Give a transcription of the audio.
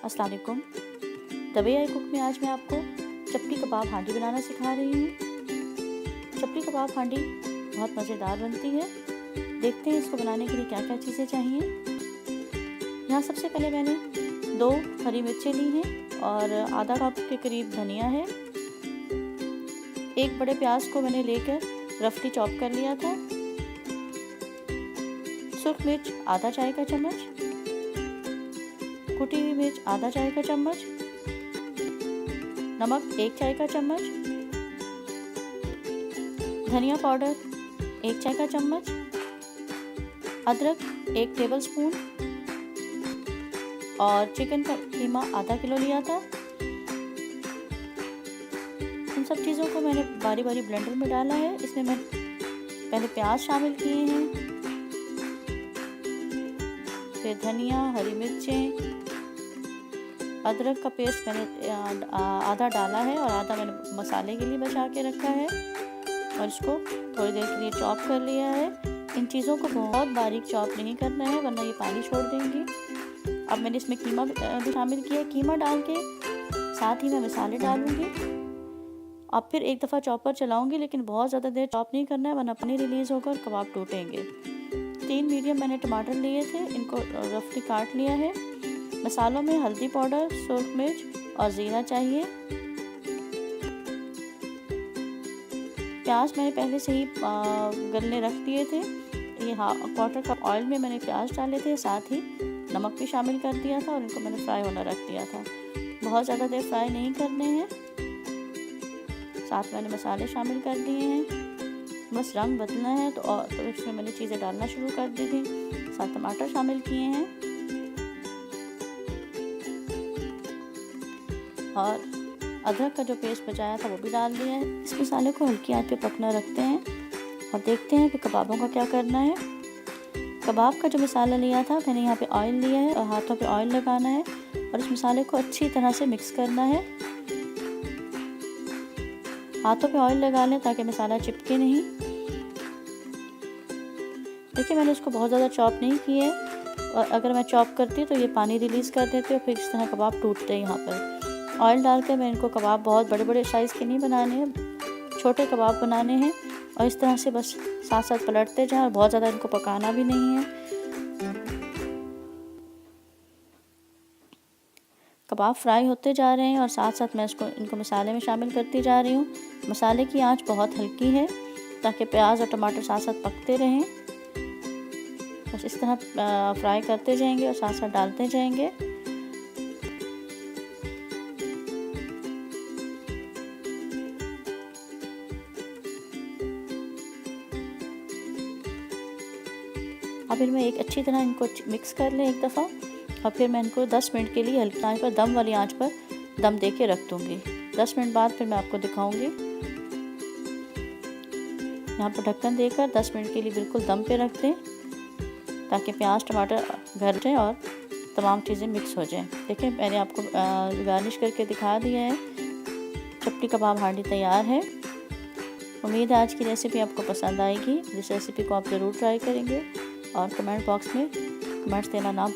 अस्सलाम वालेकुम। The way I cook में आज मैं आपको चपटी कबाब हांडी बनाना सिखा रही हूँ। चपटी कबाब हांडी बहुत मज़ेदार बनती है। देखते हैं इसको बनाने के लिए क्या क्या चीज़ें चाहिए। यहाँ सबसे पहले मैंने 2 हरी मिर्चें ली हैं और आधा कप के करीब धनिया है। 1 बड़े प्याज को मैंने लेकर रफली चॉप कर लिया था। सुर्ख मिर्च आधा चाय का चम्मच, कुटी हुई मिर्च आधा चाय का चम्मच, नमक 1 चाय का चम्मच, धनिया पाउडर 1 चाय का चम्मच, अदरक 1 टेबलस्पून और चिकन का कीमा आधा किलो लिया था। इन सब चीज़ों को मैंने बारी बारी ब्लेंडर में डाला है। इसमें मैं पहले प्याज शामिल किए हैं, फिर धनिया, हरी मिर्चें, अदरक का पेस्ट मैंने आधा डाला है और आधा मैंने मसाले के लिए बचा के रखा है और इसको थोड़ी देर के लिए चॉप कर लिया है। इन चीज़ों को बहुत बारीक चॉप नहीं करना है वरना ये पानी छोड़ देंगी। अब मैंने इसमें कीमा भी शामिल किया। कीमा डाल के साथ ही मैं मसाले डालूँगी। अब फिर एक दफ़ा चॉपर चलाऊँगी, लेकिन बहुत ज़्यादा देर चॉप नहीं करना है वरना पानी रिलीज़ होकर कबाब टूटेंगे। 3 मीडियम मैंने टमाटर लिए थे, इनको रफली काट लिया है। मसालों में हल्दी पाउडर, सुर्ख मिर्च और ज़ीरा चाहिए। प्याज मैंने पहले से ही गलने रख दिए थे। ये 1/4 कप ऑयल में मैंने प्याज डाले थे, साथ ही नमक भी शामिल कर दिया था और इनको मैंने फ्राई होना रख दिया था। बहुत ज़्यादा देर फ्राई नहीं करने हैं। साथ मैंने मसाले शामिल कर दिए हैं। बस रंग बदलना है तो इसमें मैंने चीज़ें डालना शुरू कर दी थी। साथ टमाटर शामिल किए हैं और अदरक का जो पेस्ट बचाया था वो भी डाल दिया है। इस मसाले को हल्की आंच पे पकना रखते हैं और देखते हैं कि कबाबों का क्या करना है। कबाब का जो मसाला लिया था मैंने यहाँ पे ऑयल लिया है और हाथों पे ऑयल लगाना है और इस मसाले को अच्छी तरह से मिक्स करना है। हाथों पे ऑयल लगा लें ताकि मसाला चिपके नहीं। देखिए मैंने इसको बहुत ज़्यादा चॉप नहीं किया है और अगर मैं चॉप करती तो ये पानी रिलीज़ कर देते और फिर इस तरह कबाब टूटते हैं। यहाँ पर ऑयल डालकर मैं इनको कबाब बहुत बड़े बड़े साइज़ के नहीं बनाने हैं, छोटे कबाब बनाने हैं और इस तरह से बस साथ साथ पलटते जाएं और बहुत ज़्यादा इनको पकाना भी नहीं है। कबाब फ्राई होते जा रहे हैं और साथ साथ मैं इनको मसाले में शामिल करती जा रही हूँ। मसाले की आंच बहुत हल्की है ताकि प्याज और टमाटर साथ साथ पकते रहें। बस इस तरह फ्राई करते जाएंगे और साथ साथ डालते जाएंगे। अब फिर मैं एक अच्छी तरह इनको मिक्स कर लें एक दफ़ा और फिर मैं इनको 10 मिनट के लिए हल्की आंच पर, दम वाली आंच पर दम दे के रख दूँगी। 10 मिनट बाद फिर मैं आपको दिखाऊँगी। यहाँ पर ढक्कन देकर 10 मिनट के लिए बिल्कुल दम पे रख दें ताकि प्याज टमाटर भर जाए और तमाम चीज़ें मिक्स हो जाएं। देखिए मैंने आपको गार्निश करके दिखा दिया है। चपटी कबाब हांडी तैयार है। उम्मीद है आज की रेसिपी आपको पसंद आएगी। इस रेसिपी को आप ज़रूर ट्राई करेंगे और कमेंट बॉक्स में कमेंट्स देना ना